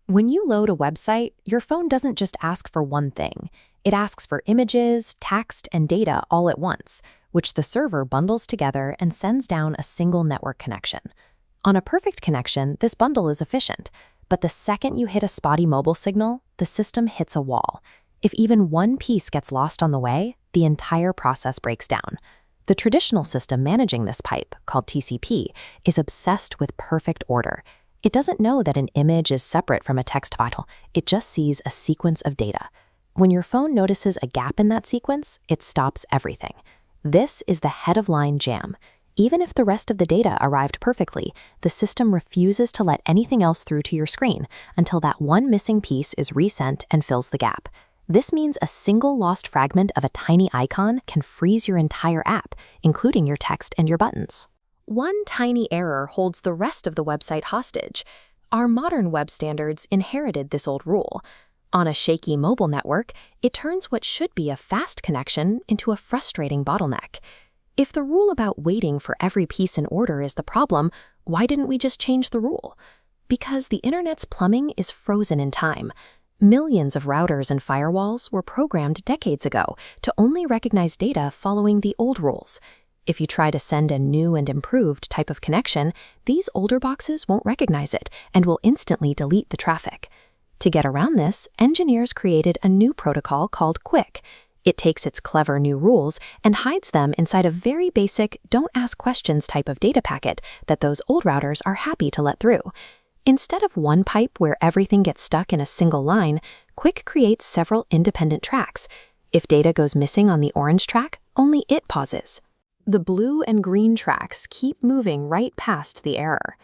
When you load a website, your phone doesn't just ask for one thing. It asks for images, text, and data all at once, which the server bundles together and sends down a single network connection. On a perfect connection, this bundle is efficient, but the second you hit a spotty mobile signal, the system hits a wall. If even one piece gets lost on the way, the entire process breaks down. The traditional system managing this pipe, called TCP, is obsessed with perfect order. It doesn't know that an image is separate from a text file. It just sees a sequence of data. When your phone notices a gap in that sequence, it stops everything. This is the head-of-line jam. Even if the rest of the data arrived perfectly, the system refuses to let anything else through to your screen until that one missing piece is resent and fills the gap. This means a single lost fragment of a tiny icon can freeze your entire app, including your text and your buttons. One tiny error holds the rest of the website hostage. Our modern web standards inherited this old rule. On a shaky mobile network, it turns what should be a fast connection into a frustrating bottleneck. If the rule about waiting for every piece in order is the problem, why didn't we just change the rule? Because the internet's plumbing is frozen in time. Millions of routers and firewalls were programmed decades ago to only recognize data following the old rules. If you try to send a new and improved type of connection, these older boxes won't recognize it and will instantly delete the traffic. To get around this, engineers created a new protocol called QUIC. It takes its clever new rules and hides them inside a very basic don't ask questions type of data packet that those old routers are happy to let through. Instead of one pipe where everything gets stuck in a single line, QUIC creates several independent tracks. If data goes missing on the orange track, only it pauses. The blue and green tracks keep moving right past the error.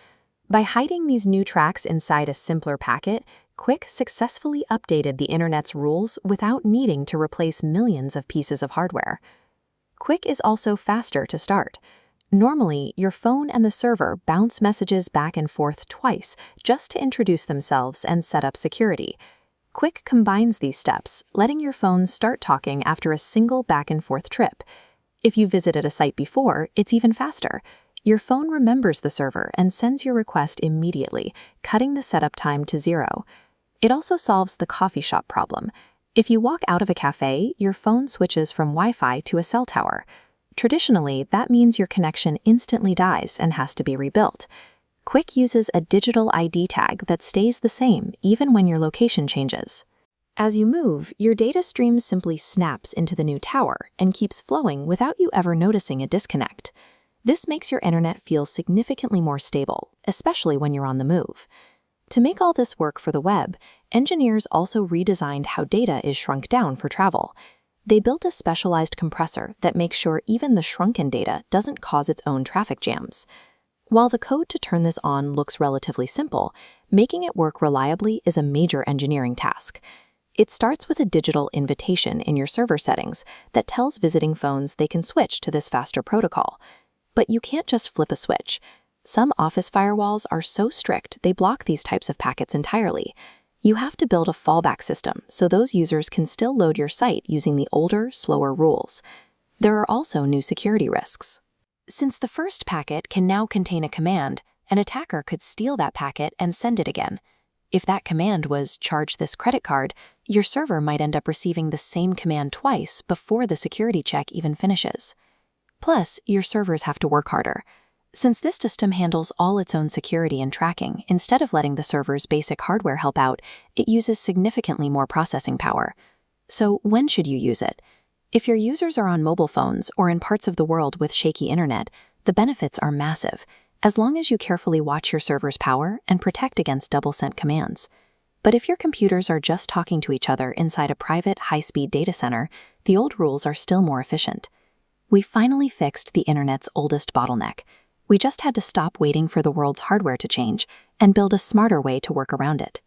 By hiding these new tracks inside a simpler packet, QUIC successfully updated the internet's rules without needing to replace millions of pieces of hardware. QUIC is also faster to start. Normally, your phone and the server bounce messages back and forth twice just to introduce themselves and set up security. QUIC combines these steps, letting your phone start talking after a single back-and-forth trip. If you visited a site before, it's even faster. Your phone remembers the server and sends your request immediately, cutting the setup time to 0. It also solves the coffee shop problem. If you walk out of a cafe, your phone switches from Wi-Fi to a cell tower. Traditionally, that means your connection instantly dies and has to be rebuilt. QUIC uses a digital ID tag that stays the same even when your location changes. As you move, your data stream simply snaps into the new tower and keeps flowing without you ever noticing a disconnect. This makes your internet feel significantly more stable, especially when you're on the move. To make all this work for the web, engineers also redesigned how data is shrunk down for travel. They built a specialized compressor that makes sure even the shrunken data doesn't cause its own traffic jams. While the code to turn this on looks relatively simple, making it work reliably is a major engineering task. It starts with a digital invitation in your server settings that tells visiting phones they can switch to this faster protocol. But you can't just flip a switch. Some office firewalls are so strict they block these types of packets entirely. You have to build a fallback system so those users can still load your site using the older, slower rules. There are also new security risks. Since the first packet can now contain a command, an attacker could steal that packet and send it again. If that command was charge this credit card, your server might end up receiving the same command twice before the security check even finishes. Plus, your servers have to work harder. Since this system handles all its own security and tracking, instead of letting the server's basic hardware help out, it uses significantly more processing power. So when should you use it? If your users are on mobile phones or in parts of the world with shaky internet, the benefits are massive, as long as you carefully watch your server's power and protect against double-sent commands. But if your computers are just talking to each other inside a private, high-speed data center, the old rules are still more efficient. We finally fixed the internet's oldest bottleneck. We just had to stop waiting for the world's hardware to change and build a smarter way to work around it.